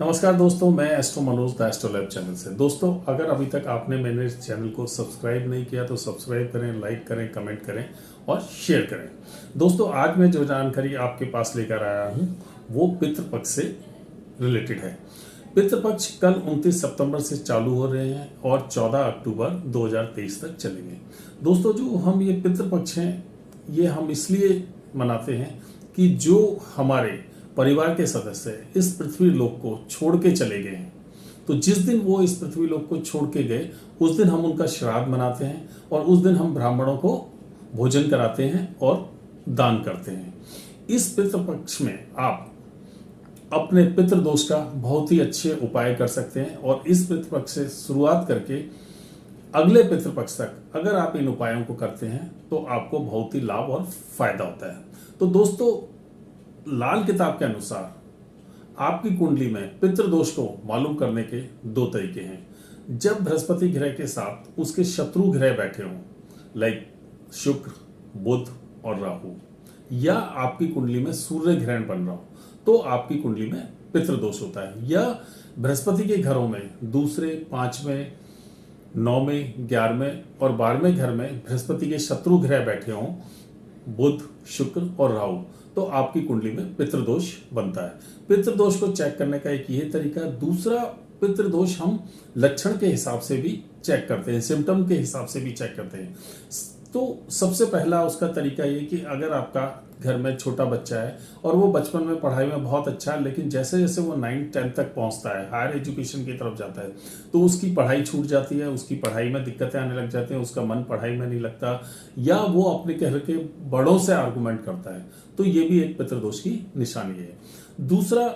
नमस्कार दोस्तों, मैं astro Manoj the astro lab channel से। दोस्तों, अगर अभी तक आपने मेरे इस चैनल को सब्सक्राइब नहीं किया तो सब्सक्राइब करें, लाइक करें, कमेंट करें और शेयर करें। दोस्तों, आज मैं जो जानकारी आपके पास लेकर आया हूँ वो पितृपक्ष से रिलेटेड है। पितृपक्ष कल 29 सितंबर से चालू हो रहे हैं और 14 अक्टूबर 2023 तक चलेंगे। दोस्तों, जो हम ये पितृपक्ष हैं ये हम इसलिए मनाते हैं कि जो हमारे परिवार के सदस्य इस पृथ्वी लोक को छोड़ के चले गए हैं, तो जिस दिन वो इस पृथ्वी लोक को छोड़ के गए उस दिन हम उनका श्राद्ध मनाते हैं और उस दिन हम ब्राह्मणों को भोजन कराते हैं और दान करते हैं। इस पितृपक्ष में आप अपने पितृदोष का बहुत ही अच्छे उपाय कर सकते हैं और इस पितृपक्ष से शुरुआत करके अगले पितृपक्ष तक अगर आप इन उपायों को करते हैं तो आपको बहुत ही लाभ और फायदा होता है। तो दोस्तों, लाल किताब के अनुसार आपकी कुंडली में पितृदोष को मालूम करने के दो तरीके हैं। जब बृहस्पति ग्रह के साथ उसके शत्रु ग्रह बैठे हों, लाइक शुक्र, बुध और राहु, या आपकी कुंडली में सूर्य ग्रहण बन रहा हो, तो आपकी कुंडली में पितृदोष होता है। या बृहस्पति के घरों में दूसरे, पांचवें, 9वें, 11वें और 12वें घर में बृहस्पति के शत्रु ग्रह बैठे हों, बुध, शुक्र और राहु, तो आपकी कुंडली में पितृदोष बनता है। पितृदोष को चेक करने का एक ये तरीका। दूसरा, पितृदोष हम लक्षण के हिसाब से भी चेक करते हैं, सिम्टम के हिसाब से भी चेक करते हैं। तो सबसे पहला उसका तरीका ये कि अगर आपका घर में छोटा बच्चा है और वो बचपन में पढ़ाई में बहुत अच्छा है, लेकिन जैसे जैसे वो 9-10 तक पहुंचता है, हायर एजुकेशन की तरफ जाता है, तो उसकी पढ़ाई छूट जाती है, उसकी पढ़ाई में दिक्कतें आने लग जाती हैं, उसका मन पढ़ाई में नहीं लगता, या वो अपने घर के बड़ों से आर्गुमेंट करता है, तो ये भी एक पितृदोष की निशानी है। दूसरा,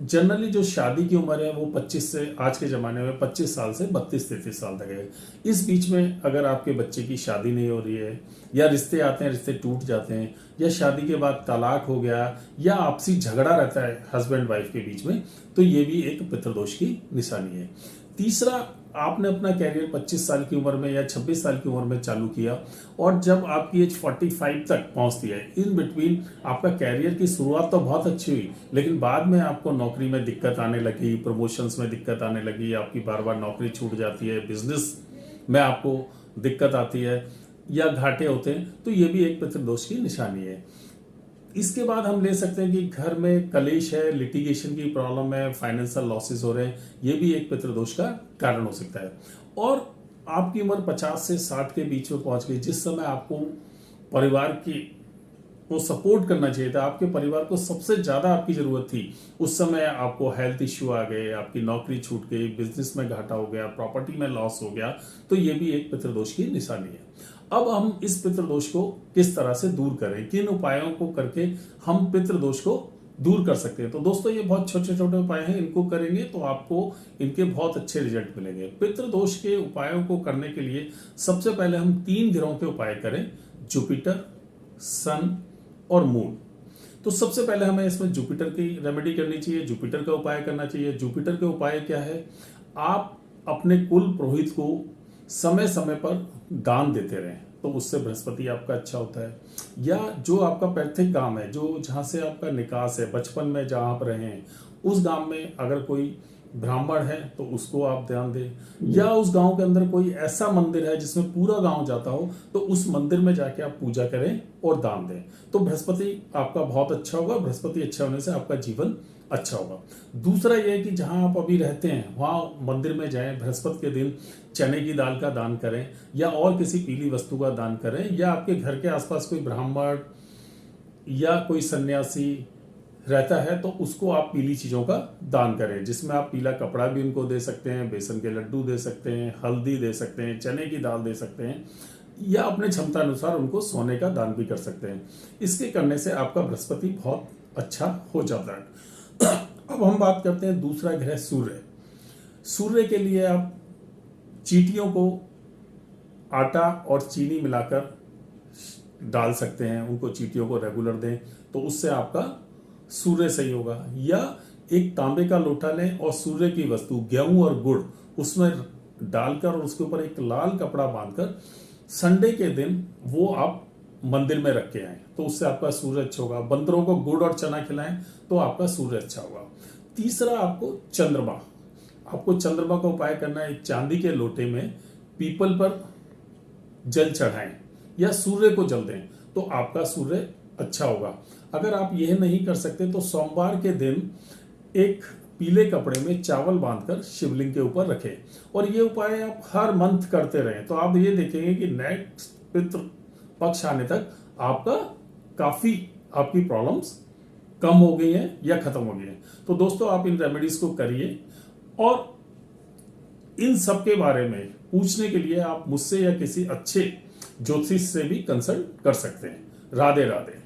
जनरली जो शादी की उम्र है वो 25 से, आज के ज़माने में 25 साल से 32-33 साल तक है। इस बीच में अगर आपके बच्चे की शादी नहीं हो रही है, या रिश्ते आते हैं, रिश्ते टूट जाते हैं, या शादी के बाद तलाक हो गया, या आपसी झगड़ा रहता है हस्बैंड वाइफ के बीच में, तो ये भी एक पितृदोष की निशानी है। तीसरा, आपने अपना कैरियर 25 साल की उम्र में या 26 साल की उम्र में चालू किया और जब आपकी एज 45 तक पहुंचती है, इन बिटवीन आपका कैरियर की शुरुआत तो बहुत अच्छी हुई, लेकिन बाद में आपको नौकरी में दिक्कत आने लगी, प्रमोशंस में दिक्कत आने लगी, आपकी बार बार नौकरी छूट जाती है, बिजनेस में आपको दिक्कत आती है या घाटे होते हैं, तो ये भी एक पितृदोष की निशानी है। इसके बाद हम ले सकते हैं कि घर में कलेश है, लिटिगेशन की प्रॉब्लम है, फाइनेंशियल लॉसेस हो रहे हैं, ये भी एक पितृदोष का कारण हो सकता है। और आपकी उम्र 50 से 60 के बीच में पहुंच गई, जिस समय आपको परिवार की वो सपोर्ट करना चाहिए था, आपके परिवार को सबसे ज्यादा आपकी जरूरत थी, उस समय आपको हेल्थ इश्यू आ गए, आपकी नौकरी छूट गई, बिजनेस में घाटा हो गया, प्रॉपर्टी में लॉस हो गया, तो ये भी एक पितृदोष की निशानी है। अब हम इस पितृदोष को किस तरह से दूर करें, किन उपायों को करके हम पितृदोष को दूर कर सकते हैं। तो दोस्तों, ये बहुत छोटे छोटे उपाय हैं, इनको करेंगे तो आपको इनके बहुत अच्छे रिजल्ट मिलेंगे। पितृदोष के उपायों को करने के लिए सबसे पहले हम 3 ग्रहों के उपाय करें, जुपिटर, सन और मून। तो सबसे पहले हमें इसमें जुपिटर की रेमेडी करनी चाहिए, जुपिटर का उपाय करना चाहिए। जुपिटर के उपाय क्या है? आप अपने कुल पुरोहित को समय समय पर दान देते रहें, तो उससे बृहस्पति आपका अच्छा होता है। या जो आपका पैतृक गांव है, जो जहां से आपका निकास है, बचपन में जहां आप रहे हैं, उस गांव में अगर कोई ब्राह्मण है तो उसको आप ध्यान दें। या उस गांव के अंदर कोई ऐसा मंदिर है जिसमें पूरा गांव जाता हो, तो उस मंदिर में जाके आप पूजा करें और दान दें, तो बृहस्पति आपका बहुत अच्छा होगा। बृहस्पति अच्छा होने से आपका जीवन अच्छा होगा। दूसरा यह है कि जहां आप अभी रहते हैं वहां मंदिर में जाएं, बृहस्पति के दिन चने की दाल का दान करें या और किसी पीली वस्तु का दान करें, या आपके घर के आसपास कोई ब्राह्मण या कोई सन्यासी रहता है तो उसको आप पीली चीजों का दान करें, जिसमें आप पीला कपड़ा भी उनको दे सकते हैं, बेसन के लड्डू दे सकते हैं, हल्दी दे सकते हैं, चने की दाल दे सकते हैं, या अपने क्षमता अनुसार उनको सोने का दान भी कर सकते हैं। इसके करने से आपका बृहस्पति बहुत अच्छा हो जाता है। अब हम बात करते हैं दूसरा ग्रह सूर्य। सूर्य के लिए आप चींटियों को आटा और चीनी मिलाकर डाल सकते हैं, उनको चींटियों को रेगुलर दें, तो उससे आपका सूर्य सही होगा। या एक तांबे का लोटा लें और सूर्य की वस्तु गेहूं और गुड़ उसमें डालकर और उसके ऊपर एक लाल कपड़ा बांधकर संडे के दिन वो आप मंदिर में रख के आए, तो उससे आपका सूर्य अच्छा होगा। बंदरों को गुड़ और चना खिलाएं तो आपका सूर्य अच्छा होगा। तीसरा आपको चंद्रमा, आपको चंद्रमा का उपाय करना है। एक चांदी के लोटे में पीपल पर जल चढ़ाएं या सूर्य को जल दें तो आपका सूर्य अच्छा होगा। अगर आप यह नहीं कर सकते तो सोमवार के दिन एक पीले कपड़े में चावल बांधकर शिवलिंग के ऊपर रखें और ये उपाय आप हर मंथ करते रहें तो आप ये देखेंगे कि नेक्स्ट पितृ पक्ष आने तक आपका काफी आपकी प्रॉब्लम्स कम हो गई हैं या खत्म हो गई हैं। तो दोस्तों आप इन रेमेडीज को करिए और इन सब के बारे में पूछने के लिए आप मुझसे या किसी अच्छे ज्योतिष से भी कंसल्ट कर सकते हैं। राधे राधे।